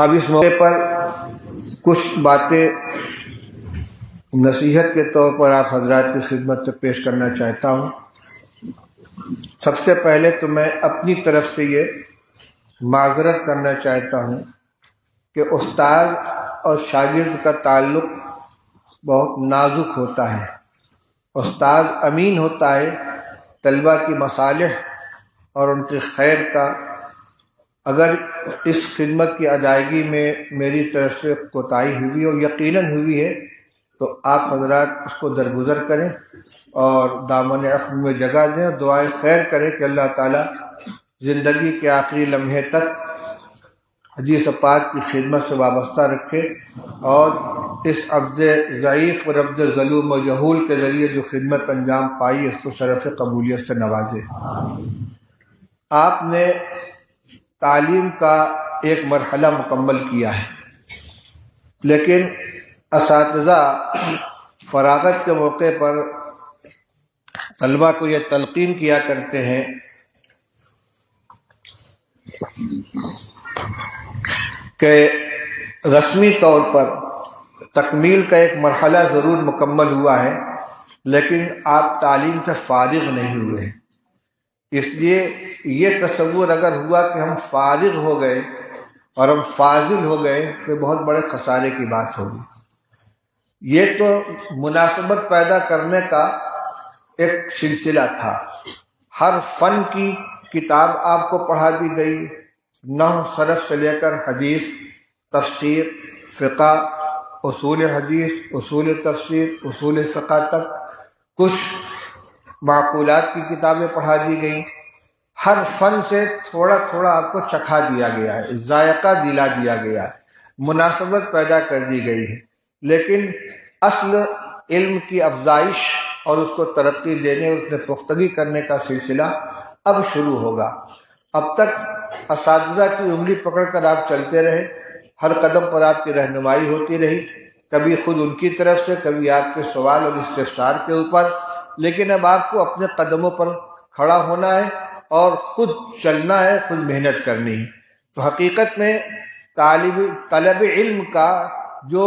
اب اس موقع پر کچھ باتیں نصیحت کے طور پر آپ حضرات کی خدمت سے پیش کرنا چاہتا ہوں۔ سب سے پہلے تو میں اپنی طرف سے یہ معذرت کرنا چاہتا ہوں کہ استاد اور شاگرد کا تعلق بہت نازک ہوتا ہے۔ استاد امین ہوتا ہے طلبہ کی مصالح اور ان کے خیر کا۔ اگر اس خدمت کی ادائیگی میں میری طرف سے کوتاہی ہوئی اور یقیناً ہوئی ہے تو آپ حضرات اس کو درگزر کریں اور دامن عفو میں جگہ دیں اور دعائیں خیر کریں کہ اللہ تعالیٰ زندگی کے آخری لمحے تک حدیث پاک کی خدمت سے وابستہ رکھے اور اس عبد ضعیف اور عبد ظلوم و جہول کے ذریعے جو خدمت انجام پائی اس کو شرف قبولیت سے نوازے۔ آپ نے تعلیم کا ایک مرحلہ مکمل کیا ہے، لیکن اساتذہ فراغت کے موقع پر طلبہ کو یہ تلقین کیا کرتے ہیں کہ رسمی طور پر تکمیل کا ایک مرحلہ ضرور مکمل ہوا ہے لیکن آپ تعلیم سے فارغ نہیں ہوئے ہیں۔ اس لیے یہ تصور اگر ہوا کہ ہم فارغ ہو گئے اور ہم فاضل ہو گئے تو بہت بڑے خسارے کی بات ہوگی۔ یہ تو مناسبت پیدا کرنے کا ایک سلسلہ تھا۔ ہر فن کی کتاب آپ کو پڑھا دی گئی، نحو صرف سے لے کر حدیث، تفسیر، فقہ، اصول حدیث، اصول تفسیر، اصول فقہ تک کچھ معقولات کی کتابیں پڑھا دی گئیں۔ ہر فن سے تھوڑا تھوڑا آپ کو چکھا دیا گیا ہے، ذائقہ دلا دیا گیا ہے، مناسبت پیدا کر دی گئی ہے، لیکن اصل علم کی افزائش اور اس کو ترقی دینے اور اس میں پختگی کرنے کا سلسلہ اب شروع ہوگا۔ اب تک اساتذہ کی انگلی پکڑ کر آپ چلتے رہے، ہر قدم پر آپ کی رہنمائی ہوتی رہی، کبھی خود ان کی طرف سے، کبھی آپ کے سوال اور استفسار کے اوپر، لیکن اب آپ کو اپنے قدموں پر کھڑا ہونا ہے اور خود چلنا ہے، خود محنت کرنی ہے۔ تو حقیقت میں طلب علم کا جو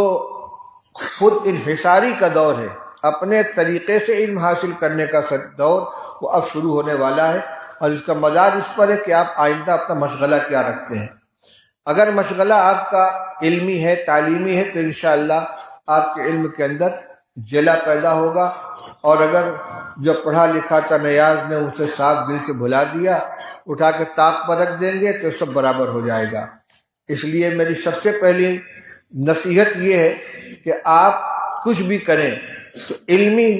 خود انحصاری کا دور ہے، اپنے طریقے سے علم حاصل کرنے کا دور، وہ اب شروع ہونے والا ہے اور اس کا مدار اس پر ہے کہ آپ آئندہ اپنا مشغلہ کیا رکھتے ہیں۔ اگر مشغلہ آپ کا علمی ہے، تعلیمی ہے تو انشاءاللہ آپ کے علم کے اندر جلا پیدا ہوگا، اور اگر جو پڑھا لکھا تھا نیاز نے اسے صاف دل سے بھلا دیا، اٹھا کے طاق پر رکھ دیں گے تو سب برابر ہو جائے گا۔ اس لیے میری سب سے پہلی نصیحت یہ ہے کہ آپ کچھ بھی کریں تو علمی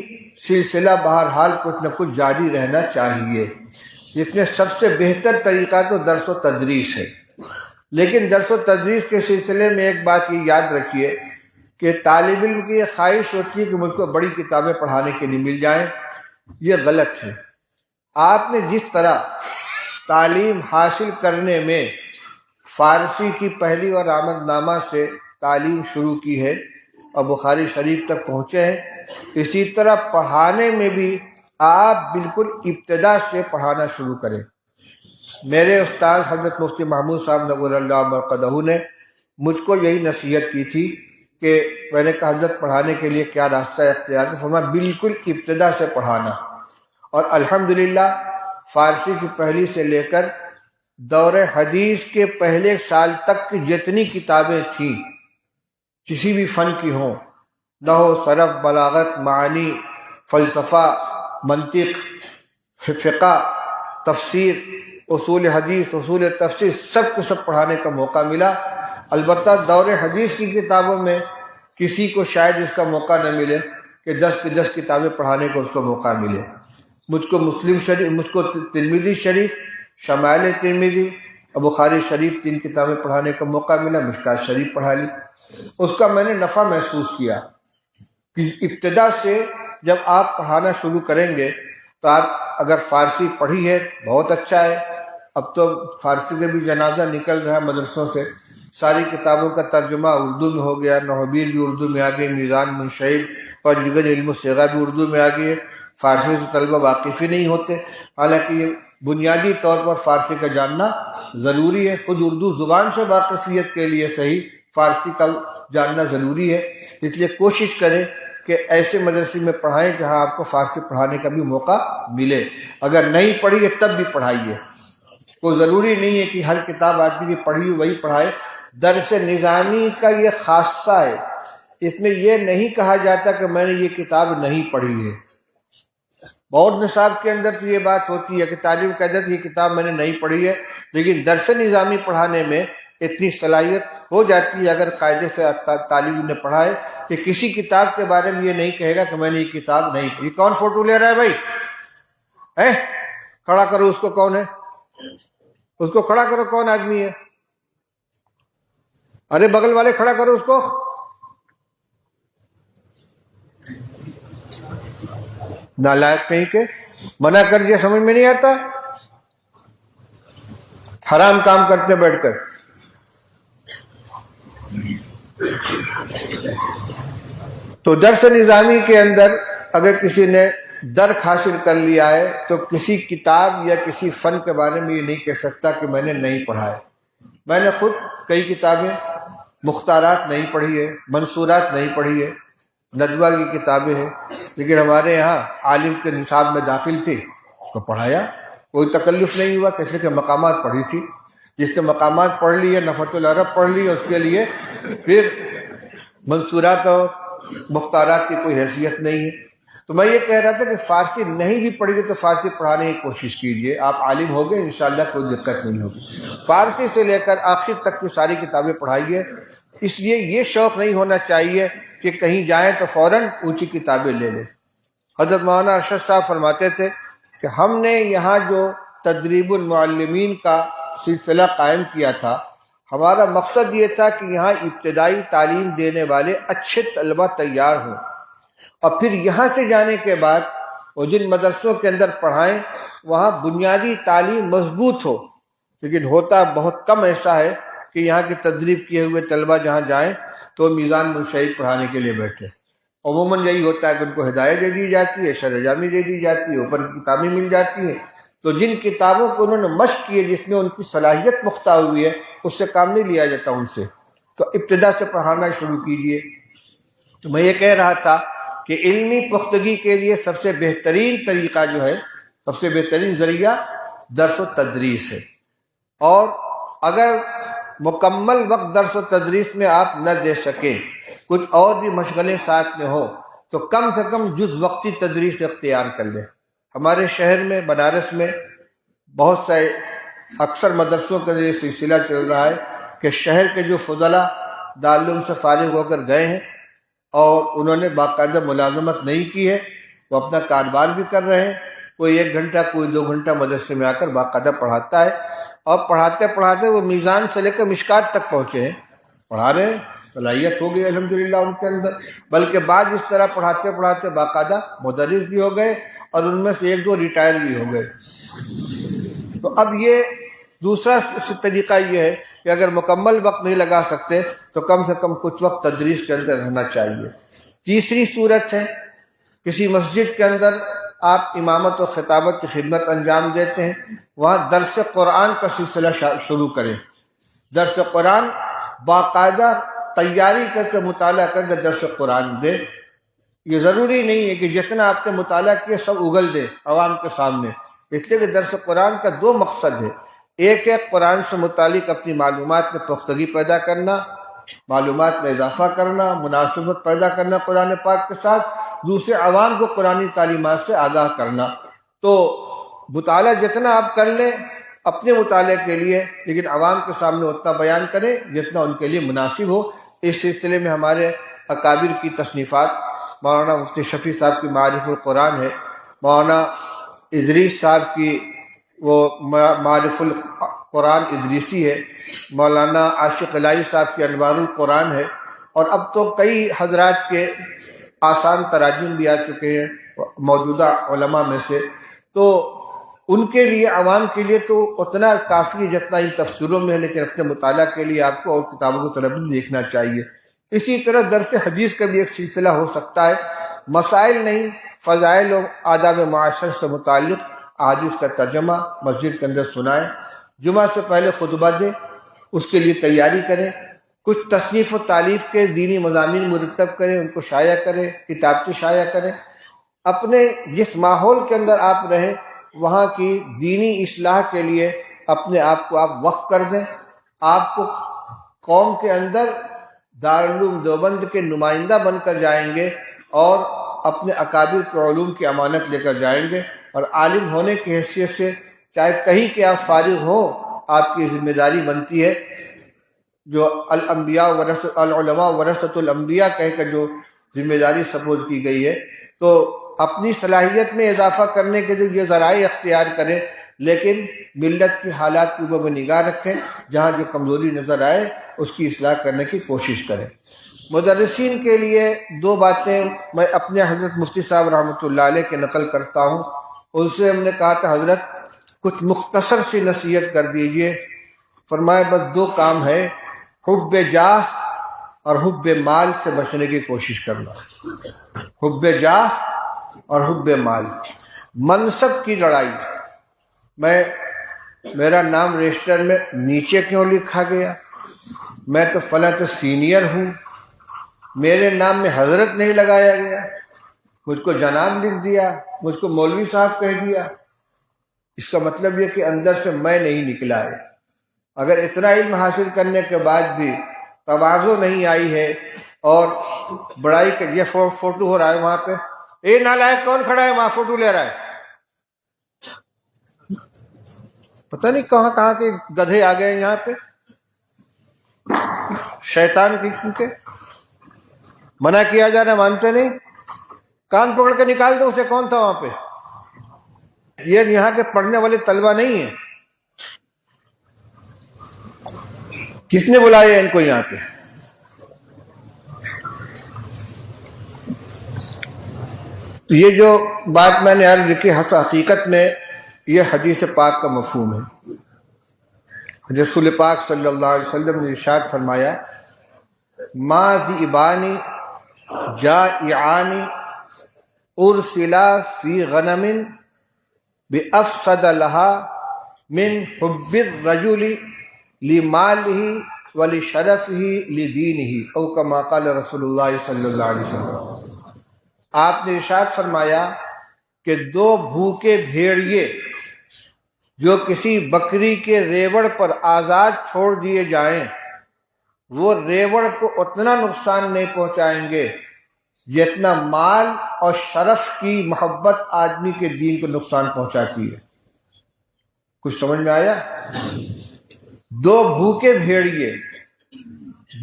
سلسلہ بہرحال کچھ نہ کچھ جاری رہنا چاہیے، جس میں سب سے بہتر طریقہ تو درس و تدریس ہے۔ لیکن درس و تدریس کے سلسلے میں ایک بات یہ یاد رکھیے کہ طالب علم کی یہ خواہش ہوتی ہے کہ مجھ کو بڑی کتابیں پڑھانے کے لیے مل جائیں، یہ غلط ہے۔ آپ نے جس طرح تعلیم حاصل کرنے میں فارسی کی پہلی اور آمد نامہ سے تعلیم شروع کی ہے اور بخاری شریف تک پہنچے ہیں، اسی طرح پڑھانے میں بھی آپ بالکل ابتدا سے پڑھانا شروع کریں۔ میرے استاد حضرت مفتی محمود صاحب نور اللہ مرقدہ نے مجھ کو یہی نصیحت کی تھی کہ میں نے کہا حضرت پڑھانے کے لیے کیا راستہ اختیار ہے؟ فرمایا بالکل ابتدا سے پڑھانا، اور الحمدللہ فارسی کی پہلی سے لے کر دور حدیث کے پہلے سال تک کی جتنی کتابیں تھیں کسی بھی فن کی ہوں، نحو، صرف، بلاغت، معانی، فلسفہ، منطق، فقہ، تفسیر، اصول حدیث، اصول تفسیر، سب کو سب پڑھانے کا موقع ملا۔ البتہ دور حدیث کی کتابوں میں کسی کو شاید اس کا موقع نہ ملے کہ 10 کی 10 کتابیں پڑھانے کو اس کو موقع ملے۔ مجھ کو مسلم شریف، مجھ کو ترمذی شریف، شمائل ترمذی اور بخاری شریف 3 کتابیں پڑھانے کا موقع ملا، مشکات شریف پڑھا لی۔ اس کا میں نے نفع محسوس کیا کہ ابتدا سے جب آپ پڑھانا شروع کریں گے تو آپ اگر فارسی پڑھی ہے بہت اچھا ہے، اب تو فارسی کے بھی جنازہ نکل رہا ہے مدرسوں سے، ساری کتابوں کا ترجمہ اردو میں ہو گیا، نحویر بھی اردو میں آ گئی، میزان منشعب اور دیگر علم و صیغہ بھی اردو میں آ گئی ہے۔ فارسی سے طلبہ واقف ہی نہیں ہوتے، حالانکہ یہ بنیادی طور پر فارسی کا جاننا ضروری ہے. خود اردو زبان سے واقفیت کے لیے صحیح فارسی کا جاننا ضروری ہے. اس لیے کوشش کریں کہ ایسے مدرسے میں پڑھائیں جہاں آپ کو فارسی پڑھانے کا بھی موقع ملے. اگر نہیں پڑھی ہے تب بھی پڑھائیے. کوئی ضروری نہیں ہے کہ ہر کتاب آدمی کی پڑھی وہی پڑھائے. درس نظامی کا یہ خاصہ ہے، اس میں یہ نہیں کہا جاتا کہ میں نے یہ کتاب نہیں پڑھی ہے. بہت نصاب کے اندر تو یہ بات ہوتی ہے کہ طالب کہتا ہے یہ کتاب میں نے نہیں پڑھی ہے، لیکن درس نظامی پڑھانے میں اتنی صلاحیت ہو جاتی ہے اگر قاعدے سے طالب نے پڑھا ہے کہ کسی کتاب کے بارے میں یہ نہیں کہے گا کہ میں نے یہ کتاب نہیں پڑھی. کون فوٹو لے رہا ہے بھائی؟ کھڑا کرو اس کو. کون ہے؟ اس کو کھڑا کرو. کون آدمی ہے؟ ارے بغل والے کھڑا کرو اس کو. نالائق کہیں کے منع کر دیا، سمجھ میں نہیں آتا. حرام کام کرتے بیٹھ کر. تو درس نظامی کے اندر اگر کسی نے درک حاصل کر لیا ہے تو کسی کتاب یا کسی فن کے بارے میں یہ نہیں کہہ سکتا کہ میں نے نہیں پڑھا ہے. میں نے خود کئی کتابیں مختارات نہیں پڑھی ہے، منصورات نہیں پڑھی ہے، ندوہ کی کتابیں ہیں، لیکن ہمارے یہاں عالم کے نصاب میں داخل تھی، اس کو پڑھایا. کوئی تکلف نہیں ہوا. کیسے کہ مقامات پڑھی تھی. جس نے مقامات پڑھ لی ہے، نفحۃ العرب پڑھ لی ہے، اس کے لیے پھر منصورات اور مختارات کی کوئی حیثیت نہیں ہے. تو میں یہ کہہ رہا تھا کہ فارسی نہیں بھی پڑھی تو فارسی پڑھانے کی کوشش کیجئے. آپ عالم ہوگے انشاءاللہ کوئی دقت نہیں ہوگی. فارسی سے لے کر آخر تک کی ساری کتابیں پڑھائیے. اس لیے یہ شوق نہیں ہونا چاہیے کہ کہیں جائیں تو فوراً اونچی کتابیں لے لیں. حضرت مولانا ارشد صاحب فرماتے تھے کہ ہم نے یہاں جو تدریب المعلمین کا سلسلہ قائم کیا تھا، ہمارا مقصد یہ تھا کہ یہاں ابتدائی تعلیم دینے والے اچھے طلبہ تیار ہوں، اور پھر یہاں سے جانے کے بعد وہ جن مدرسوں کے اندر پڑھائیں وہاں بنیادی تعلیم مضبوط ہو. لیکن ہوتا بہت کم ایسا ہے کہ یہاں کے تدریب کیے ہوئے طلبہ جہاں جائیں تو میزان منشعب پڑھانے کے لیے بیٹھے. عموماً یہی ہوتا ہے کہ ان کو ہدایت دے دی جاتی ہے، شرح جامی دے دی جاتی ہے، اوپر کی کتابیں مل جاتی ہیں. تو جن کتابوں کو انہوں نے مشق کی ہے، جس میں ان کی صلاحیت مختار ہوئی ہے، اس سے کام نہیں لیا جاتا ان سے. تو ابتدا سے پڑھانا شروع کیجیے. تو میں یہ کہہ رہا تھا کہ علمی پختگی کے لیے سب سے بہترین طریقہ جو ہے، سب سے بہترین ذریعہ درس و تدریس ہے. اور اگر مکمل وقت درس و تدریس میں آپ نہ دے سکیں، کچھ اور بھی مشغلے ساتھ میں ہو، تو کم سے کم جز وقتی تدریس اختیار کر لیں. ہمارے شہر میں بنارس میں بہت سے اکثر مدرسوں کا یہ سلسلہ چل رہا ہے کہ شہر کے جو فضلاء دارالعلوم سے فارغ ہو کر گئے ہیں اور انہوں نے باقاعدہ ملازمت نہیں کی ہے، وہ اپنا کاروبار بھی کر رہے ہیں. کوئی 1 گھنٹہ کوئی 2 گھنٹہ مدرسے میں آ کر باقاعدہ پڑھاتا ہے، اور پڑھاتے پڑھاتے وہ میزان سے لے کر مشکات تک پہنچے ہیں. پڑھا رہے ہیں، صلاحیت ہو گئی الحمدللہ ان کے اندر. بلکہ بعض اس طرح پڑھاتے پڑھاتے باقاعدہ مدرس بھی ہو گئے، اور ان میں سے 1-2 ریٹائر بھی ہو گئے. تو اب یہ دوسرا طریقہ یہ ہے کہ اگر مکمل وقت نہیں لگا سکتے تو کم سے کم کچھ وقت تدریس کے اندر رہنا چاہیے. تیسری صورت ہے، کسی مسجد کے اندر آپ امامت و خطابت کی خدمت انجام دیتے ہیں، وہاں درس قرآن کا سلسلہ شروع کریں. درس قرآن باقاعدہ تیاری کر کے مطالعہ کر کے درس قرآن دیں. یہ ضروری نہیں ہے کہ جتنا آپ نے مطالعہ کیا سب اگل دیں عوام کے سامنے. اس لیے کہ درس قرآن کا 2 مقصد ہے. ایک ہے قرآن سے متعلق اپنی معلومات میں پختگی پیدا کرنا، معلومات میں اضافہ کرنا، مناسبت پیدا کرنا قرآن پاک کے ساتھ. دوسرے عوام کو قرآنی تعلیمات سے آگاہ کرنا. تو مطالعہ جتنا آپ کر لیں اپنے مطالعے کے لیے، لیکن عوام کے سامنے اتنا بیان کریں جتنا ان کے لیے مناسب ہو. اس سلسلے میں ہمارے اکابر کی تصنیفات، مولانا مفتی شفیع صاحب کی معارف القرآن ہے، مولانا ادریس صاحب کی وہ معارف القرآن ادریسی ہے، مولانا عاشق الہی صاحب کی انوار القرآن ہے، اور اب تو کئی حضرات کے آسان تراجم بھی آ چکے ہیں موجودہ علماء میں سے. تو ان کے لیے، عوام کے لیے تو اتنا کافی جتنا ان تفسیروں میں ہے، لیکن اپنے مطالعہ کے لیے آپ کو اور کتابوں کو طرف بھی دیکھنا چاہیے. اسی طرح درس حدیث کا بھی ایک سلسلہ ہو سکتا ہے. مسائل نہیں، فضائل و آداب معاشر سے متعلق احادیث کا ترجمہ مسجد کے اندر سنائیں، جمعہ سے پہلے خطبہ دیں، اس کے لیے تیاری کریں، کچھ تصنیف و تالیف کے دینی مضامین مرتب کریں، ان کو شائع کریں، کتابچے شائع کریں۔ اپنے جس ماحول کے اندر آپ رہیں وہاں کی دینی اصلاح کے لیے اپنے آپ کو آپ وقف کر دیں۔ آپ کو قوم کے اندر دارالعلوم دیوبند کے نمائندہ بن کر جائیں گے اور اپنے اکابر کے علوم کی امانت لے کر جائیں گے، اور عالم ہونے کی حیثیت سے چاہے کہیں کے آپ فارغ ہوں، آپ کی ذمہ داری بنتی ہے جو العلماء ورثۃ الانبیاء کہہ کر جو ذمہ داری سپرد کی گئی ہے، تو اپنی صلاحیت میں اضافہ کرنے کے لیے یہ ذرائع اختیار کریں، لیکن ملت کی حالات کے اوپر میں نگاہ رکھیں، جہاں جو کمزوری نظر آئے اس کی اصلاح کرنے کی کوشش کریں۔ مدرسین کے لیے دو باتیں میں اپنے حضرت مفتی صاحب رحمۃ اللہ علیہ کے نقل کرتا ہوں۔ ان سے ہم نے کہا تھا حضرت کچھ مختصر سی نصیحت کر دیجئے۔ فرمایا بس دو کام ہے، حب جاہ اور حب مال سے بچنے کی کوشش کرنا۔ حب جاہ اور حب مال، منصب کی لڑائی، میرا نام رجسٹر میں نیچے کیوں لکھا گیا، میں تو فلاں تو سینئر ہوں، میرے نام میں حضرت نہیں لگایا گیا، مجھ کو جناب لکھ دیا، مجھ کو مولوی صاحب کہہ دیا۔ اس کا مطلب یہ کہ اندر سے میں نہیں نکلا ہے۔ اگر اتنا علم حاصل کرنے کے بعد بھی تواضع نہیں آئی ہے اور بڑائی کے یہ فوٹو ہو رہا ہے وہاں پہ، اے نالائق کون کھڑا ہے وہاں فوٹو لے رہا ہے؟ پتہ نہیں کہاں کہاں کے گدھے آ گئے یہاں پہ، شیطان قسم کے۔ منع کیا جا رہا مانتے نہیں، کان پکڑ کے نکال دو اسے، کون تھا وہاں پہ؟ یہ یہاں کے پڑھنے والے طلبہ نہیں ہیں، کس نے بلایا ان کو یہاں پہ؟ یہ جو بات میں نے عرض کی حقیقت میں یہ حدیث پاک کا مفہوم ہے۔ حضرت رسول پاک صلی اللہ علیہ وسلم نے ارشاد فرمایا ما ذئبان جائعان ارسلا فی غنم بافسد لها من حب الرجل لمالہ ولشرفہ لدینہ او کما قال رسول اللہ صلی اللہ علیہ وسلم۔ آپ نے ارشاد فرمایا کہ دو بھوکے بھیڑیے جو کسی بکری کے ریوڑ پر آزاد چھوڑ دیے جائیں، وہ ریوڑ کو اتنا نقصان نہیں پہنچائیں گے جتنا مال اور شرف کی محبت آدمی کے دین کو نقصان پہنچاتی ہے۔ کچھ سمجھ میں آیا؟ دو بھوکے بھیڑیے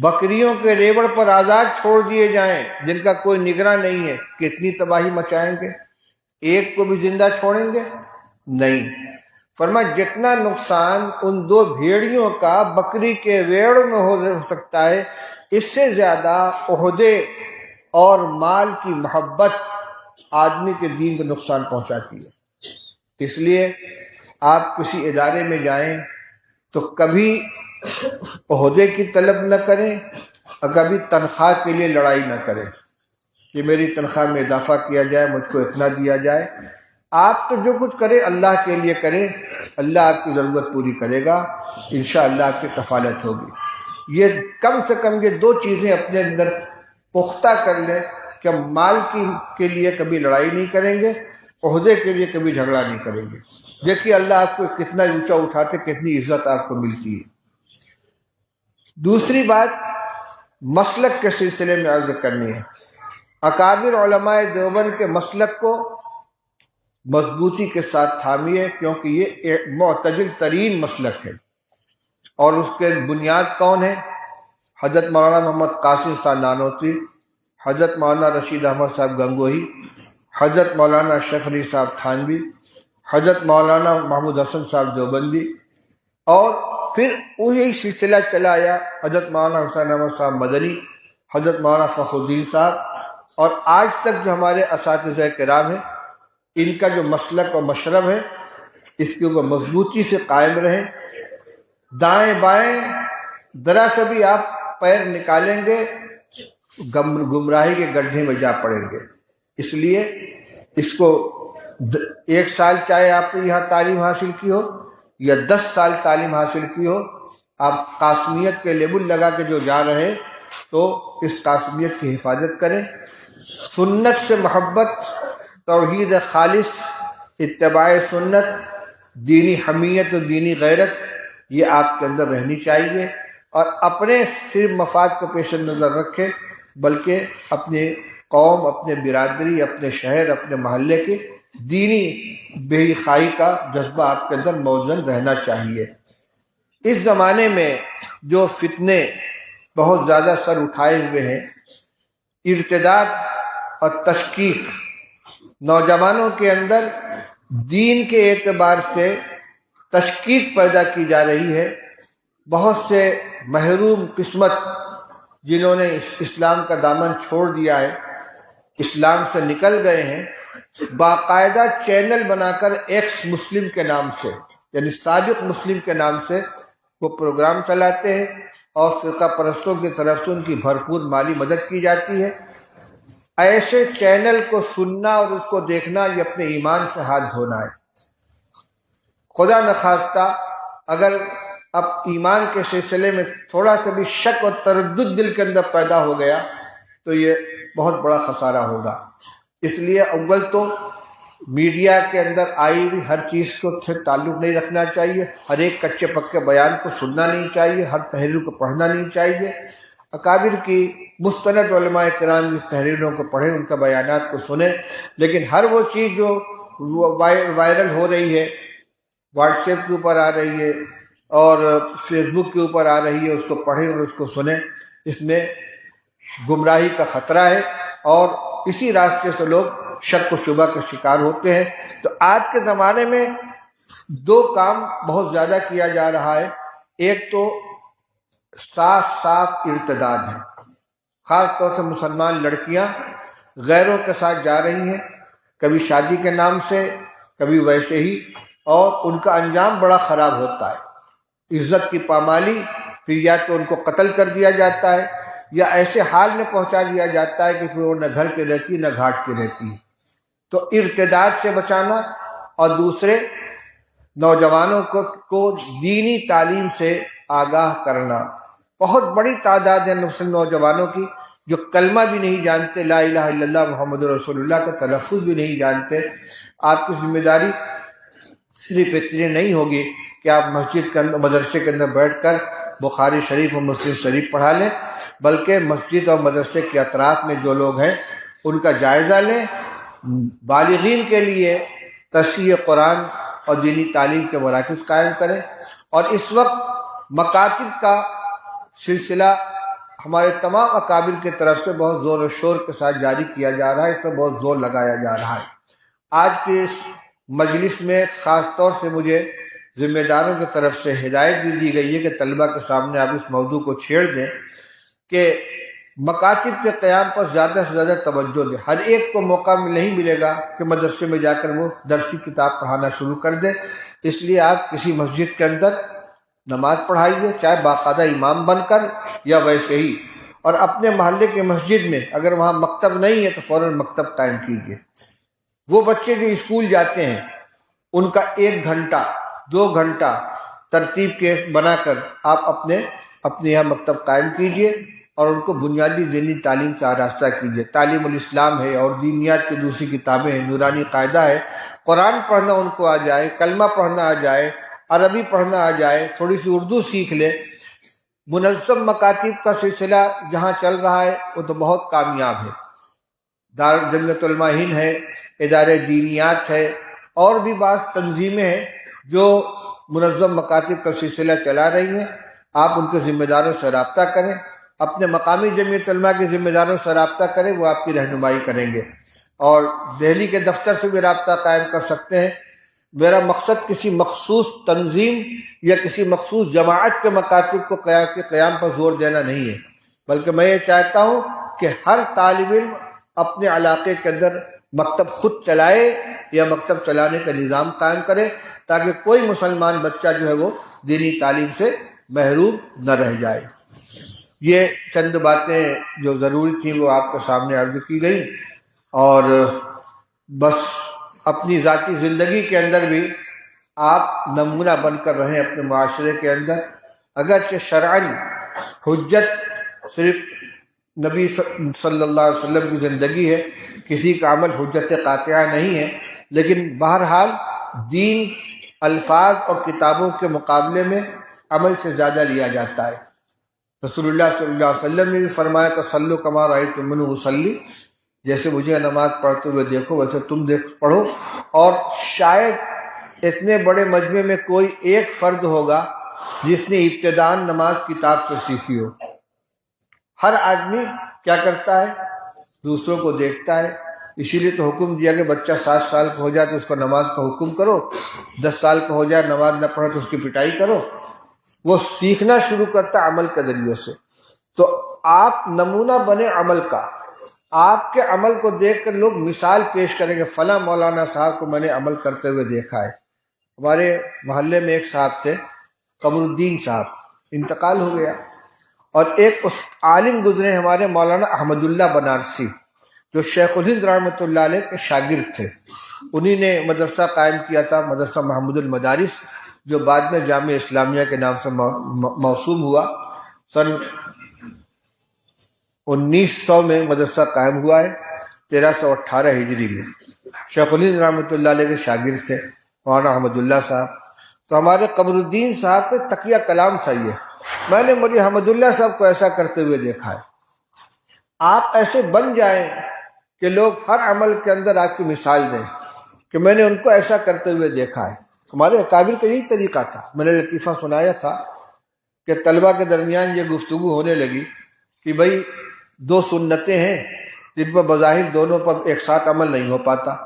بکریوں کے ریوڑ پر آزاد چھوڑ دیے جائیں جن کا کوئی نگراں نہیں ہے، کتنی تباہی مچائیں گے؟ ایک کو بھی زندہ چھوڑیں گے؟ نہیں۔ فرمایا جتنا نقصان ان دو بھیڑیوں کا بکری کے ریوڑ میں ہو سکتا ہے، اس سے زیادہ عہدے اور مال کی محبت آدمی کے دین کو نقصان پہنچاتی ہے۔ اس لیے آپ کسی ادارے میں جائیں تو کبھی عہدے کی طلب نہ کریں اور کبھی تنخواہ کے لیے لڑائی نہ کریں کہ میری تنخواہ میں اضافہ کیا جائے، مجھ کو اتنا دیا جائے۔ آپ تو جو کچھ کریں اللہ کے لیے کریں، اللہ آپ کی ضرورت پوری کرے گا، انشاءاللہ آپ کی کفالت ہوگی۔ یہ کم سے کم یہ دو چیزیں اپنے اندر پختہ کر لیں کہ ہم مال کے لیے کبھی لڑائی نہیں کریں گے، عہدے کے لیے کبھی جھگڑا نہیں کریں گے۔ دیکھیے اللہ آپ کو کتنا اونچا اٹھاتے، کتنی عزت آپ کو ملتی ہے۔ دوسری بات مسلک کے سلسلے میں عرض کرنی ہے۔ اکابر علماء دیوبند کے مسلک کو مضبوطی کے ساتھ تھامیے، کیونکہ یہ معتدل ترین مسلک ہے، اور اس کے بنیاد کون ہے؟ حضرت مولانا محمد قاسم صاحب نانوتوی، حضرت مولانا رشید احمد صاحب گنگوہی، حضرت مولانا اشرف علی صاحب تھانوی، حضرت مولانا محمود حسن صاحب دیوبندی، اور پھر وہی سلسلہ چلا آیا حضرت مولانا حسین احمد صاحب مدنی، حضرت مولانا فخر الدین صاحب، اور آج تک جو ہمارے اساتذہ کرام ہیں ان کا جو مسلک اور مشرب ہے، اس کے اوپر مضبوطی سے قائم رہیں۔ دائیں بائیں ذرا سے بھی آپ پیر نکالیں گے گمراہی کے گڈھے میں جا پڑیں گے۔ اس لیے اس کو ایک سال چاہے آپ نے یہاں تعلیم حاصل کی ہو یا 10 سال تعلیم حاصل کی ہو، آپ قاسمیت کے لیبل لگا کے جو جا رہے ہیں تو اس قاسمیت کی حفاظت کریں۔ سنت سے محبت، توحید خالص، اتباع سنت، دینی حمیت و دینی غیرت یہ آپ کے اندر رہنی چاہیے، اور اپنے صرف مفاد کو پیش نظر رکھیں بلکہ اپنے قوم، اپنے برادری، اپنے شہر، اپنے محلے کی دینی بے خواہی کا جذبہ آپ کے اندر موزن رہنا چاہیے۔ اس زمانے میں جو فتنے بہت زیادہ سر اٹھائے ہوئے ہیں، ارتداد اور تشکیک، نوجوانوں کے اندر دین کے اعتبار سے تشکیک پیدا کی جا رہی ہے۔ بہت سے محروم قسمت جنہوں نے اسلام کا دامن چھوڑ دیا ہے، اسلام سے نکل گئے ہیں، باقاعدہ چینل بنا کر ایکس مسلم کے نام سے، یعنی سابق مسلم کے نام سے وہ پروگرام چلاتے ہیں، اور فرقہ پرستوں کی طرف سے ان کی بھرپور مالی مدد کی جاتی ہے۔ ایسے چینل کو سننا اور اس کو دیکھنا یہ اپنے ایمان سے ہاتھ دھونا ہے۔ خدا نخواستہ اگر اب ایمان کے سلسلے میں تھوڑا سا بھی شک اور تردد دل کے اندر پیدا ہو گیا تو یہ بہت بڑا خسارہ ہوگا۔ اس لیے اول تو میڈیا کے اندر آئی ہوئی ہر چیز کو سے تعلق نہیں رکھنا چاہیے، ہر ایک کچے پکے بیان کو سننا نہیں چاہیے، ہر تحریر کو پڑھنا نہیں چاہیے۔ اکابر کی مستند علماء کرام کی تحریروں کو پڑھیں، ان کا بیانات کو سنیں، لیکن ہر وہ چیز جو وائرل ہو رہی ہے، واٹس ایپ کے اوپر آ رہی ہے اور فیس بک کے اوپر آ رہی ہے، اس کو پڑھیں اور اس کو سنیں۔ اس میں گمراہی کا خطرہ ہے اور اسی راستے سے لوگ شک و شبہ کے شکار ہوتے ہیں۔ تو آج کے زمانے میں دو کام بہت زیادہ کیا جا رہا ہے۔ ایک تو صاف ارتداد ہے، خاص طور سے مسلمان لڑکیاں غیروں کے ساتھ جا رہی ہیں، کبھی شادی کے نام سے، کبھی ویسے ہی، اور ان کا انجام بڑا خراب ہوتا ہے۔ عزت کی پامالی، پھر یا تو ان کو قتل کر دیا جاتا ہے یا ایسے حال میں پہنچا دیا جاتا ہے کہ پھر وہ نہ گھر کے رہتی نہ گھاٹ کے رہتی۔ تو ارتداد سے بچانا، اور دوسرے نوجوانوں کو دینی تعلیم سے آگاہ کرنا۔ بہت بڑی تعداد ہے مسلم نوجوانوں کی جو کلمہ بھی نہیں جانتے، لا الہ الا اللہ محمد رسول اللہ کا تلفظ بھی نہیں جانتے۔ آپ کی ذمہ داری صرف اتنی نہیں ہوگی کہ آپ مسجد کے اندر، مدرسے کے اندر بیٹھ کر بخاری شریف اور مسلم شریف پڑھا لیں، بلکہ مسجد اور مدرسے کے اطراف میں جو لوگ ہیں ان کا جائزہ لیں۔ بالغین کے لیے تشریح قرآن اور دینی تعلیم کے مراکز قائم کریں۔ اور اس وقت مکاتب کا سلسلہ ہمارے تمام اکابر کی طرف سے بہت زور و شور کے ساتھ جاری کیا جا رہا ہے، اس پر بہت زور لگایا جا رہا ہے۔ آج کے اس مجلس میں خاص طور سے مجھے ذمہ داروں کی طرف سے ہدایت بھی دی گئی ہے کہ طلبہ کے سامنے آپ اس موضوع کو چھیڑ دیں کہ مکاتب کے قیام پر زیادہ سے زیادہ توجہ دیں۔ ہر ایک کو موقع نہیں ملے گا کہ مدرسے میں جا کر وہ درسی کتاب پڑھانا شروع کر دے، اس لیے آپ کسی مسجد کے اندر نماز پڑھائیے، چاہے باقاعدہ امام بن کر یا ویسے ہی، اور اپنے محلے کے مسجد میں اگر وہاں مکتب نہیں ہے تو فوراً مکتب قائم کیجیے۔ وہ بچے جو اسکول جاتے ہیں ان کا 1 گھنٹہ 2 گھنٹہ ترتیب کے بنا کر آپ اپنے یہاں مکتب قائم کیجیے اور ان کو بنیادی دینی تعلیم سے آراستہ کیجیے۔ تعلیم الاسلام ہے اور دینیات کی دوسری کتابیں ہیں، نورانی قاعدہ ہے، قرآن پڑھنا ان کو آ جائے، کلمہ پڑھنا آ جائے، عربی پڑھنا آ جائے، تھوڑی سی اردو سیکھ لے۔ منظم مکاتب کا سلسلہ جہاں چل رہا ہے وہ تو بہت کامیاب ہے، دار جمعیت علماء ہند ہے، ادارے دینیات ہے، اور بھی بعض تنظیمیں ہیں جو منظم مکاتب کا سلسلہ چلا رہی ہیں۔ آپ ان کے ذمہ داروں سے رابطہ کریں، اپنے مقامی جمعیت علماء کے ذمہ داروں سے رابطہ کریں، وہ آپ کی رہنمائی کریں گے، اور دہلی کے دفتر سے بھی رابطہ قائم کر سکتے ہیں۔ میرا مقصد کسی مخصوص تنظیم یا کسی مخصوص جماعت کے مکاتب کو قیام پر زور دینا نہیں ہے، بلکہ میں یہ چاہتا ہوں کہ ہر طالب علم اپنے علاقے کے اندر مکتب خود چلائے یا مکتب چلانے کا نظام قائم کرے، تاکہ کوئی مسلمان بچہ جو ہے وہ دینی تعلیم سے محروم نہ رہ جائے۔ یہ چند باتیں جو ضروری تھیں وہ آپ کے سامنے عرض کی گئی، اور بس اپنی ذاتی زندگی کے اندر بھی آپ نمونہ بن کر رہیں اپنے معاشرے کے اندر. اگرچہ شرعاً حجت صرف نبی صلی اللہ علیہ وسلم کی زندگی ہے، کسی کا عمل حجت قاطعہ نہیں ہے، لیکن بہرحال دین الفاظ اور کتابوں کے مقابلے میں عمل سے زیادہ لیا جاتا ہے. رسول اللہ صلی اللہ علیہ وسلم نے بھی فرمایا تھا صلو کما رأیتمونی اصلی، جیسے مجھے نماز پڑھتے ہوئے دیکھو ویسے تم پڑھو. اور شاید اتنے بڑے مجمع میں کوئی ایک فرد ہوگا جس نے ابتداءً نماز کتاب سے سیکھی ہو. ہر آدمی کیا کرتا ہے؟ دوسروں کو دیکھتا ہے. اسی لیے تو حکم دیا کہ بچہ 7 سال کا ہو جائے تو اس کو نماز کا حکم کرو، 10 سال کا ہو جائے نماز نہ پڑھے تو اس کی پٹائی کرو. وہ سیکھنا شروع کرتا عمل کے ذریعے سے. تو آپ نمونہ بنے عمل کا. آپ کے عمل کو دیکھ کر لوگ مثال پیش کریں گے فلاں مولانا صاحب کو میں نے عمل کرتے ہوئے دیکھا ہے. ہمارے محلے میں ایک صاحب تھے قمر الدین صاحب، انتقال ہو گیا. اور ایک اس عالم گزرے ہمارے مولانا احمد اللہ بنارسی، جو شیخ الہند رحمۃ اللہ علیہ کے شاگرد تھے. انہی نے مدرسہ قائم کیا تھا، مدرسہ محمود المدارس، جو بعد میں جامعہ اسلامیہ کے نام سے موسوم ہوا. سن 1900 میں مدرسہ قائم ہوا ہے، 1318 ہجری میں. شیخ الہند رحمۃ اللہ علیہ کے شاگرد تھے مولانا احمد اللہ صاحب. تو ہمارے قمر الدین صاحب کا تقیہ کلام تھا یہ، میں نے مولوی احمد اللہ صاحب کو ایسا کرتے ہوئے دیکھا ہے. آپ ایسے بن جائیں کہ لوگ ہر عمل کے اندر آپ کی مثال دیں کہ میں نے ان کو ایسا کرتے ہوئے دیکھا ہے. ہمارے اکابر کا یہی طریقہ تھا. میں نے لطیفہ سنایا تھا کہ طلبہ کے درمیان یہ گفتگو ہونے لگی کہ بھائی 2 سنتیں ہیں جن پر بظاہر دونوں پر ایک ساتھ عمل نہیں ہو پاتا.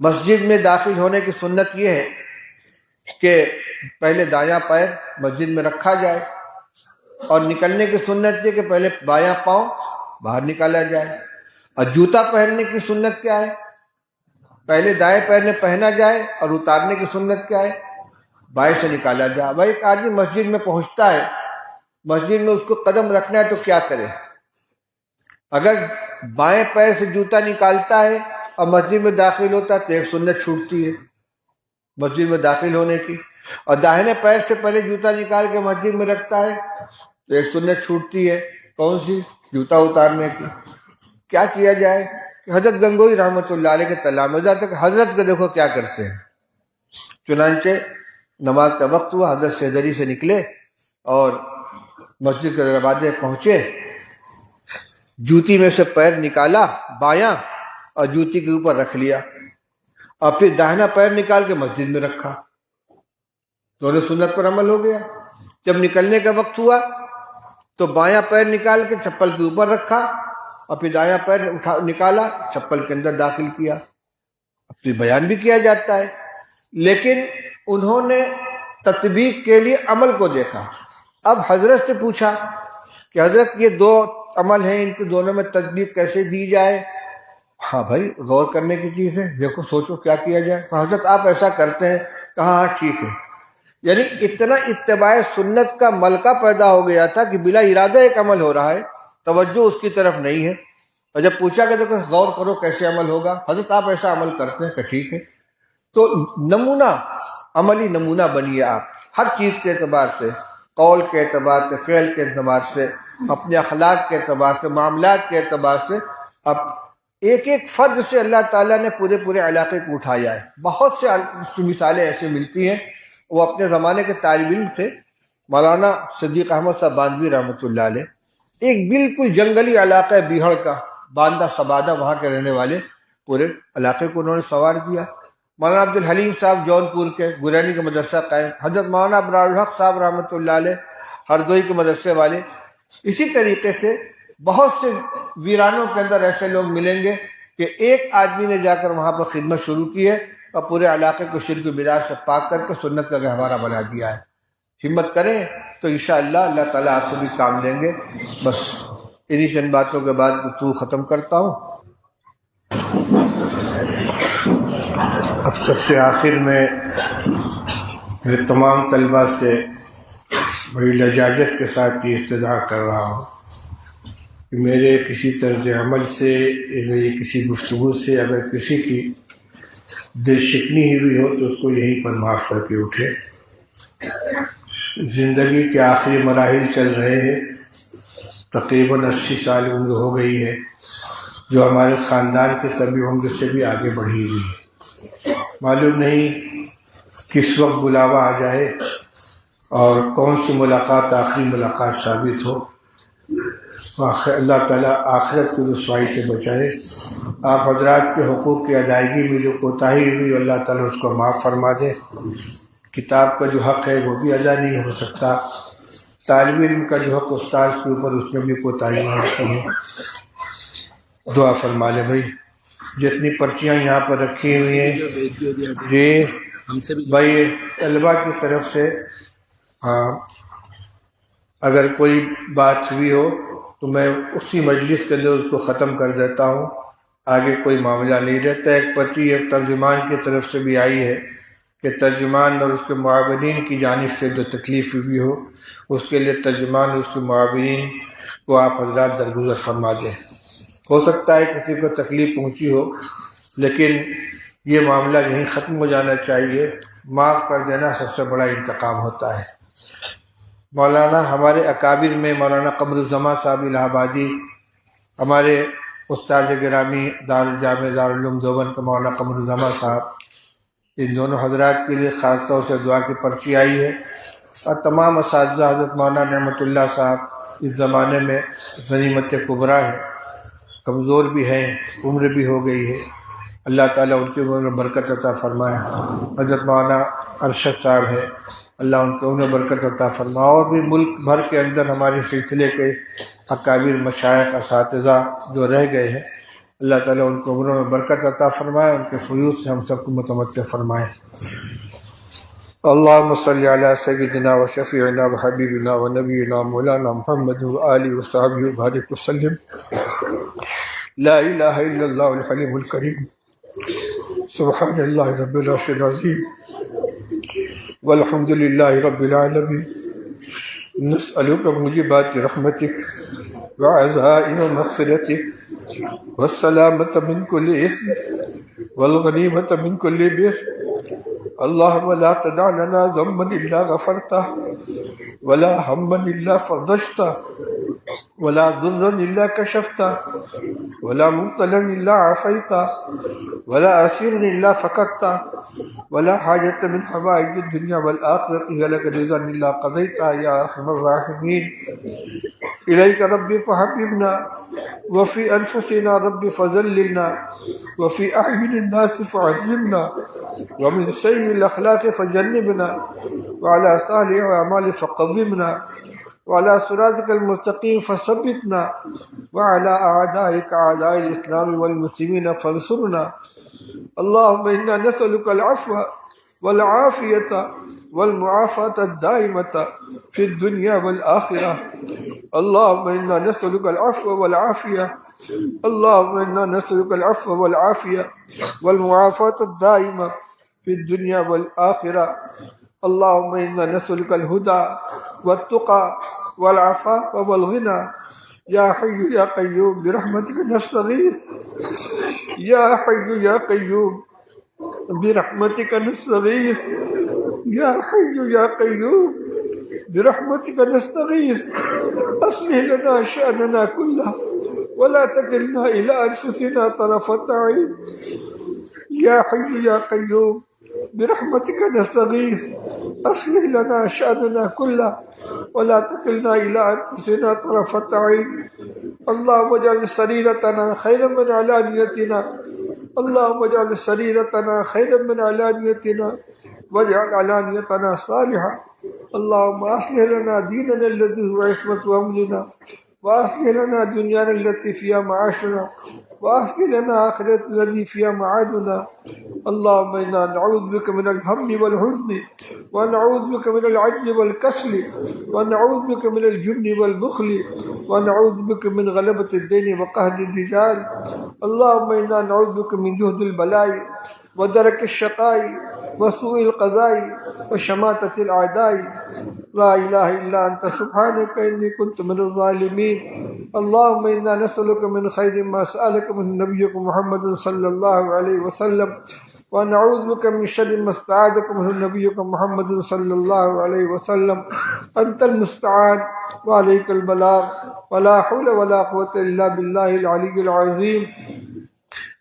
مسجد میں داخل ہونے کی سنت یہ ہے کہ پہلے دایاں پیر مسجد میں رکھا جائے، اور نکلنے کی سنت یہ کہ پہلے بایاں پاؤں باہر نکالا جائے. اور جوتا پہننے کی سنت کیا ہے؟ پہلے دائیں پیر میں پہنا جائے، اور اتارنے کی سنت کیا ہے؟ بائیں سے نکالا جائے. بھائی ایک آدمی مسجد میں پہنچتا ہے، مسجد میں اس کو قدم رکھنا ہے تو کیا کرے؟ اگر بائیں پیر سے جوتا نکالتا ہے اور مسجد میں داخل ہوتا ہے تو ایک سنت چھوٹتی ہے مسجد میں داخل ہونے کی، اور داہنے پیر سے پہلے جوتا نکال کے مسجد میں رکھتا ہے تو ایک سنت چھوٹتی ہے. کون سی؟ جوتا اتارنے کی. کیا کیا جائے کہ حضرت گنگوئی رحمۃ اللہ علیہ کے تلامذہ تک حضرت کو دیکھو کیا کرتے ہیں. چنانچہ نماز کا وقت ہوا، حضرت سیدری سے نکلے اور مسجد کے دروازے پہنچے، جوتی میں سے پیر نکالا بایاں اور جوتی کے اوپر رکھ لیا، اور پھر داہنا پیر نکال کے مسجد میں رکھا. دونوں سنت پر عمل ہو گیا. جب نکلنے کا وقت ہوا تو بایاں پیر نکال کے چپل کے اوپر رکھا، اور پھر دایاں پیر نکالا چپل کے اندر داخل کیا. اب تو بیان بھی کیا جاتا ہے، لیکن انہوں نے تطبیق کے لیے عمل کو دیکھا. اب حضرت سے پوچھا کہ حضرت یہ 2 عمل ہیں، ان کو دونوں میں تطبیق کیسے دی جائے؟ ہاں بھائی غور کرنے کی چیز ہے، دیکھو سوچو کیا کیا جائے. تو حضرت آپ ایسا کرتے ہیں؟ کہا ہاں ٹھیک ہے. یعنی اتنا اتباع سنت کا ملکہ پیدا ہو گیا تھا کہ بلا ارادہ ایک عمل ہو رہا ہے، توجہ اس کی طرف نہیں ہے. اور جب پوچھا کہ دیکھو غور کرو کیسے عمل ہوگا، حضرت آپ ایسا عمل کرتے ہیں کہ ٹھیک ہے. تو نمونہ، عملی نمونہ بنیے آپ ہر چیز کے اعتبار سے، قول کے اعتبار سے، فعل کے اعتبار سے، اپنے اخلاق کے اعتبار سے، معاملات کے اعتبار سے. اب ایک ایک فرد سے اللہ تعالیٰ نے پورے علاقے کو اٹھایا ہے. بہت سے مثالیں ایسے ملتی ہیں. وہ اپنے زمانے کے طالب علم تھے، مولانا صدیق احمد صاحب باندھوی رحمۃ اللہ علیہ. ایک بالکل جنگلی علاقہ ہے بیہڑ کا، باندہ سبادہ، وہاں کے رہنے والے پورے علاقے کو انہوں نے سنوار دیا. مولانا عبد الحلیم صاحب جونپور کے گرینی کا مدرسہ قائم، حضرت مولانا ابرار الحق صاحب رحمۃ اللہ علیہ ہردوئی کے مدرسے والے. اسی طریقے سے بہت سے ویرانوں کے اندر ایسے لوگ ملیں گے کہ ایک آدمی نے جا کر وہاں پر خدمت شروع کی ہے اور پورے علاقے کو شرک و بدعت سے پاک کر کے سنت کا گہوارہ بنا دیا ہے. ہمت کریں تو انشاءاللہ اللہ تعالیٰ آپ سے بھی کام دیں گے. بس انہی چند باتوں کے بعد گفتگو ختم کرتا ہوں. اب سب سے آخر میں تمام طلبہ سے بڑی لجاجت کے ساتھ یہ استدعا کر رہا ہوں کہ میرے کسی طرز عمل سے، میری کسی گفتگو سے اگر کسی کی دل شکنی ہوئی ہو تو اس کو یہیں پر معاف کر کے اٹھے۔ زندگی کے آخری مراحل چل رہے ہیں، تقریباً 80 سال عمر ہو گئی ہے، جو ہمارے خاندان کے طبی عمر سے بھی آگے بڑھی ہوئی ہے۔ معلوم نہیں کس وقت بلاوا آ جائے اور کون سی ملاقات آخری ملاقات ثابت ہو۔ اللہ تعالیٰ آخرت کی رسوائی سے بچائے۔ آپ حضرات کے حقوق کی ادائیگی میں جو کوتاہی ہوئی اللہ تعالیٰ اس کو معاف فرما دے۔ کتاب کا جو حق ہے وہ بھی ادا نہیں ہو سکتا، طالب علم کا جو حق استاذ کے اوپر اس میں بھی کوتاہیاں ہوتی ہیں۔ دعا فرما لے بھائی، جتنی پرچیاں یہاں پر رکھی ہوئی ہیں جی بھائی طلباء کی طرف سے، ہاں اگر کوئی بات ہوئی ہو تو میں اسی مجلس کے اندر اس کو ختم کر دیتا ہوں، آگے کوئی معاملہ نہیں رہتا۔ ایک پرچی ایک ترجمان کی طرف سے بھی آئی ہے کہ ترجمان اور اس کے معاونین کی جانب سے جو تکلیف ہوئی ہو اس کے لیے ترجمان اور اس کے معاونین کو آپ حضرات درگزر فرما دیں۔ ہو سکتا ہے کسی کو تکلیف پہنچی ہو، لیکن یہ معاملہ یہیں ختم ہو جانا چاہیے۔ معاف کر دینا سب سے بڑا انتقام ہوتا ہے۔ مولانا ہمارے اکابر میں مولانا قمر الزمان صاحب الہ آبادی، ہمارے استاد گرامی دارالجامع دارالعلوم دیوبند کے مولانا قمر الزمان صاحب، ان دونوں حضرات کے لیے خاص طور سے دعا کی پرچی آئی ہے، اور تمام اساتذہ حضرت مولانا نعمت اللہ صاحب اس زمانے میں غنیمت کبریٰ ہیں، کمزور بھی ہیں، عمر بھی ہو گئی ہے، اللہ تعالیٰ ان کی عمر میں برکت عطا فرمائے۔ حضرت مولانا ارشد صاحب ہے، اللہ ان کو عمر برکت عطا فرمائے، اور بھی ملک بھر کے اندر ہمارے سلسلے کے اکابر مشائخ اساتذہ جو رہ گئے ہیں، اللہ تعالیٰ ان کو عمروں میں برکت عطا فرمائے، ان کے فیوض سے ہم سب کو متمتع فرمائے۔ اللہم صلی علی سیدنا و شفیعنا و حبیبنا و نبینا مولانا محمد و آلہ و صحبہ وبارک وسلم۔ لا الہ الا اللہ الحلیم الکریم، سبحان اللہ رب العرش العظیم، والحمد للہ رب العالمین، نسألک موجبات رحمتک وعزائم مغفرتک والسلامة من كل إثم والغنیمة من كل بر۔ اللهم لا تدع لنا ذنبا إلا غفرته ولا هما إلا فرجته ولا ضرا إلا كشفته ولا مبتلا إلا عافيته ولا أسيرا إلا فككته ولا حاجة من حوائج الدنيا والآخرة هي لك رضا إلا قضيتها يا أرحم الراحمين۔ إليك ربي فحببنا وفي أنفسنا ربي فذللنا وفي أعين الناس فعظمنا ومن سيء الأخلاق فجنبنا وعلى صالح الأعمال فقومنا وعلى صراطك المستقيم فثبتنا وعلى أعدائك أعداء الإسلام والمسلمين فانصرنا۔ اللهم إنا نسألك العفو والعافية والمعافاة الدائمة في الدنيا والآخرة۔ اللهم إنا نسألك العفو والعافية، اللهم إنا نسألك العفو والعافية والمعافاة الدائمة في الدنيا والآخرة۔ اللهم إنا نسألك الهدى والتقى والعفاف والغنى، يا حي يا قيوم برحمتك نستغيث، يا حي يا قيوم برحمتك نستغيث، يا حي يا قيوم برحمتك نستغيث، أصلح لنا شأننا كله ولا تكلنا إلى أنفسنا طرفة عين، يا حي يا قيوم برحمتك نستغيث، أصلح لنا شأننا كله ولا تكلنا إلى أنفسنا طرفة عين۔ اللهم اجعل سريرتنا خيرا من علانيتنا، اللهم اجعل سريرتنا خيرا من علانيتنا واجعل علانيتنا صالحة۔ اللهم أصلح لنا ديننا الذي هو عصمة أمرنا، وأصلح لنا دنيانا التي فيها معاشنا، وأصلح لنا آخرتنا التي فيها معادنا۔ اللهم إنا نعوذ بك من الهم والحزن، ونعوذ بك من العجز والكسل، ونعوذ بك من الجبن والبخل، ونعوذ بك من غلبة الدين وقهر الرجال۔ اللهم إنا نعوذ بك من جهد البلاء ودرك الشقاء وسوء القضاء وشماتة الأعداء، لا إله إلا أنت سبحانك إني كنت من الظالمين۔ اللهم إنا نسألك من خير ما سألك من نبيك محمد صلى الله عليه وسلم، ونعوذ بك من شر ما استعاذك منه نبيك محمد صلى الله عليه وسلم أنت المستعان وعليك البلاغ ولا حول ولا قوة إلا بالله العلي العظيم.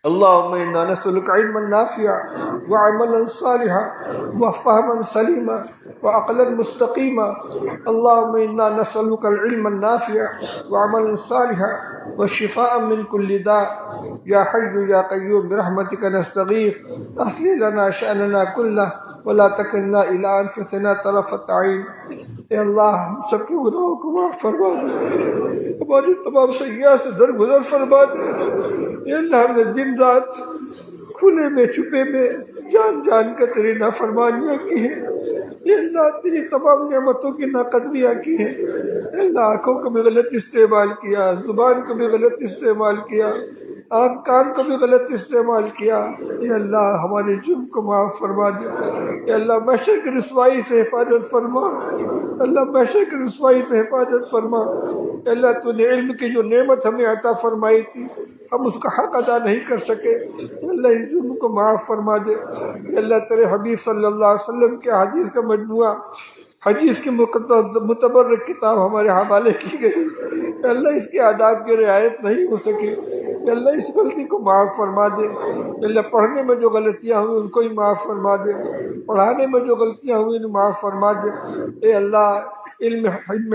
اللهم إنا نسألك علما نافعا وعملا صالحا وفهما سليما وعقلا مستقيما. اللهم إنا نسألك العلم النافع وعملا صالحا والشفاء من كل داء. يا حي يا قيوم برحمتك نستغيث أصلح لنا شأننا كله ولا تكلنا إلى أنفسنا طرفة عين. اے اللہ ہم سب کے گناہوں کو معاف فرما دے، ہماری تمام سیئات سے درگزر فرما دے. اے اللہ ہم نے دن رات کھلے میں چھپے میں جان جان کر تیری نافرمانیاں کی ہیں. اے اللہ تیری تمام نعمتوں کی ناقدریاں کی ہیں. اے اللہ آنکھوں کو بھی غلط استعمال کیا، زبان کو بھی غلط استعمال کیا، آنکھ کان کو بھی غلط استعمال کیا. اے اللہ ہمارے جرم کو معاف فرما دے. اے اللہ محشر کی رسوائی سے حفاظت فرما. اللہ محشر کی رسوائی سے حفاظت فرما. اے اللہ تو نے علم کی جو نعمت ہمیں عطا فرمائی تھی ہم اس کا حق ادا نہیں کر سکے. اے اللہ اس جرم کو معاف فرما دے. اے اللہ تیرے حبیب صلی اللہ علیہ وسلم کے حدیث کا مجموعہ، حدیث کی متبرک کتاب ہمارے حوالے کی گئی. اے اللہ اس کے آداب کی رعایت نہیں ہو سکی. اے اللہ اس غلطی کو معاف فرما دے. اے اللہ پڑھنے میں جو غلطیاں ہوئی ان کو ہی معاف فرما دے، پڑھانے میں جو غلطیاں ہوئی انہیں معاف فرما دے. اے اللہ علم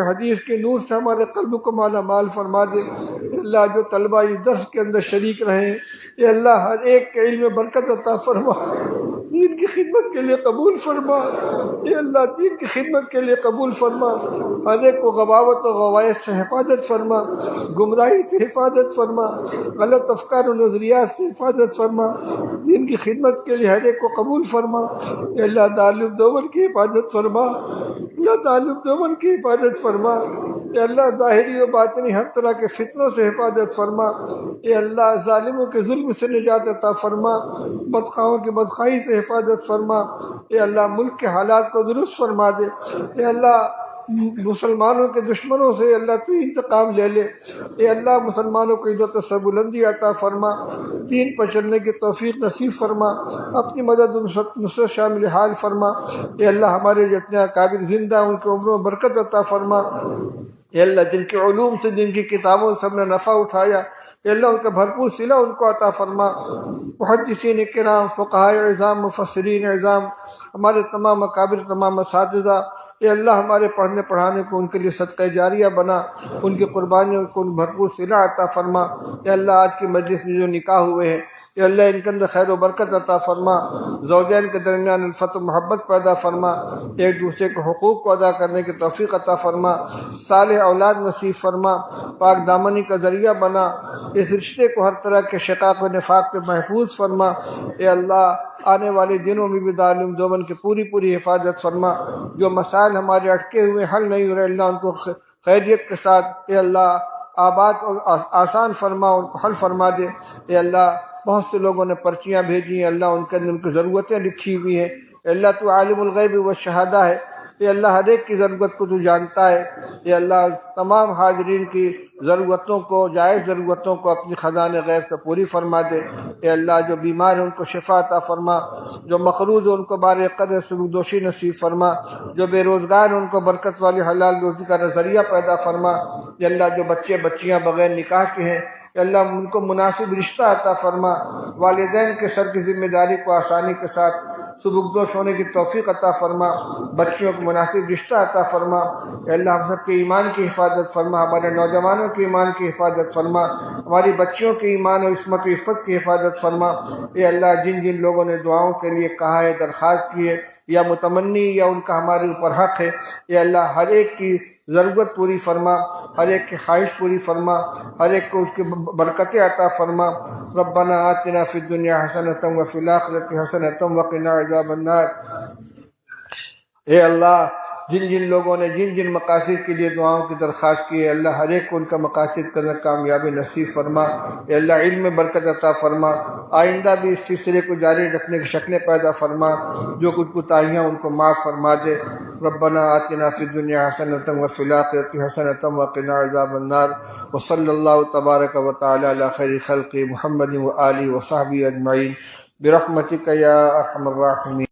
حدیث کے نور سے ہمارے قلب کو مالا مال فرما دے. اے اللہ جو طلبہ اس درس کے اندر شریک رہیں اے اللہ ہر ایک کے علم میں برکت عطا فرما، دین کی خدمت کے لیے قبول فرما. اے اللہ دین کی خدمت کے لیے قبول فرما. ہر ایک کو غباوت و غوایت سے حفاظت فرما، گمراہی سے حفاظت فرما، غلط افکار و نظریات سے حفاظت فرما. دین کی خدمت کے لیے ہر ایک کو قبول فرما. اے اللہ دارالعلوم دیوبند کی حفاظت فرما. اللہ دارالعلوم دیوبند کی حفاظت فرما. اے اللہ ظاہری و باطنی ہر طرح کے فتنوں سے حفاظت فرما. اے اللہ ظالموں کے ظلم سے نجات عطا فرما، بدخواہوں کی بدخواہی سے حفاظت فرما. اے اللہ ملک کے حالات کو درست فرما دے. اے اللہ مسلمانوں کے دشمنوں سے اللہ تو انتقام لے لے. اے اللہ مسلمانوں کو عزت و سربلندی عطا فرما، دین پر چلنے کی توفیق نصیب فرما، اپنی مدد و نصرت شامل حال فرما. اے اللہ ہمارے جتنے اکابر زندہ ان کی عمروں میں برکت عطا فرما. اے اللہ جن کے علوم سے جن کی کتابوں سے ہم نے نفع اٹھایا اے اللہ ان کا بھرپور صلہ ان کو عطا فرما. محدثین کرام، فقہاء اعظام، مفسرین اعظام، ہمارے تمام اکابر، تمام اساتذہ اے اللہ ہمارے پڑھنے پڑھانے کو ان کے لیے صدقہ جاریہ بنا، ان کی قربانیوں کو ان بھرپور صلہ عطا فرما. اے اللہ آج کی مجلس میں جو نکاح ہوئے ہیں اے اللہ ان کے اندر خیر و برکت عطا فرما. زوجین کے درمیان الفت و محبت پیدا فرما، ایک دوسرے کے حقوق کو ادا کرنے کی توفیق عطا فرما. صالح اولاد نصیب فرما، پاک دامنی کا ذریعہ بنا. اس رشتے کو ہر طرح کے شقاق و نفاق سے محفوظ فرما. اے اللہ آنے والے دنوں میں بھی دارالعلوم دیوبند کی پوری حفاظت فرما. جو مسائل ہمارے اٹکے ہوئے حل نہیں ہو رہے اللہ ان کو خیریت کے ساتھ اے اللہ آباد اور آسان فرما، ان کو حل فرما دے. اے اللہ بہت سے لوگوں نے پرچیاں بھیجی ہیں اللہ ان کے اندر ان کی ضرورتیں لکھی ہوئی ہیں. اے اللہ تو عالم الغیب والشہادہ ہے. اے اللہ ہر ایک کی ضرورت کو تو جانتا ہے. اے اللہ تمام حاضرین کی ضرورتوں کو، جائز ضرورتوں کو اپنی خزانہ غیب سے پوری فرما دے. اے اللہ جو بیمار ہیں ان کو شفا عطا فرما، جو مقروض ہیں ان کو بار قدر سبکدوشی نصیب فرما، جو بے روزگار ہیں ان کو برکت والی حلال روزی کا نظریہ پیدا فرما. اے اللہ جو بچے بچیاں بغیر نکاح کے ہیں اے اللہ ان کو مناسب رشتہ عطا فرما. والدین کے سر کی ذمہ داری کو آسانی کے ساتھ سبکدوش ہونے کی توفیق عطا فرما، بچیوں کو مناسب رشتہ عطا فرما. اے اللہ ہم سب کے ایمان کی حفاظت فرما، ہمارے نوجوانوں کے ایمان کی حفاظت فرما، ہماری بچیوں کے ایمان و عصمت و عفت کی حفاظت فرما. اے اللہ جن جن لوگوں نے دعاؤں کے لیے کہا ہے، درخواست کی ہے یا متمنی یا ان کا ہمارے اوپر حق ہے اے اللہ ہر ایک کی ضرورت پوری فرما، ہر ایک کی خواہش پوری فرما، ہر ایک کو اس کی برکتیں عطا فرما. ربنا آتنا فی الدنیا حسنۃ وفی الآخرۃ حسنۃ وقنا عذاب النار. اے اللہ جن جن لوگوں نے جن جن مقاصد کے لیے دعاؤں کی درخواست کی ہے اللہ ہر ایک کو ان کا مقاصد کرنے کامیابی نصیب فرما. اے اللہ علم میں برکت عطا فرما، آئندہ بھی اس سلسلے کو جاری رکھنے کی شکلیں پیدا فرما، جو کچھ کوتاہیاں ان کو معاف فرما دے. ربنا آتنا فی الدنیا حسنۃ وفی الآخرۃ حسنۃ وقنا عذاب النار. وصلی اللہ تبارک و تعالی علی خیر خلق محمد وآلہ وصحبہ اجمعین. برحمتک یا ارحم الراحمین.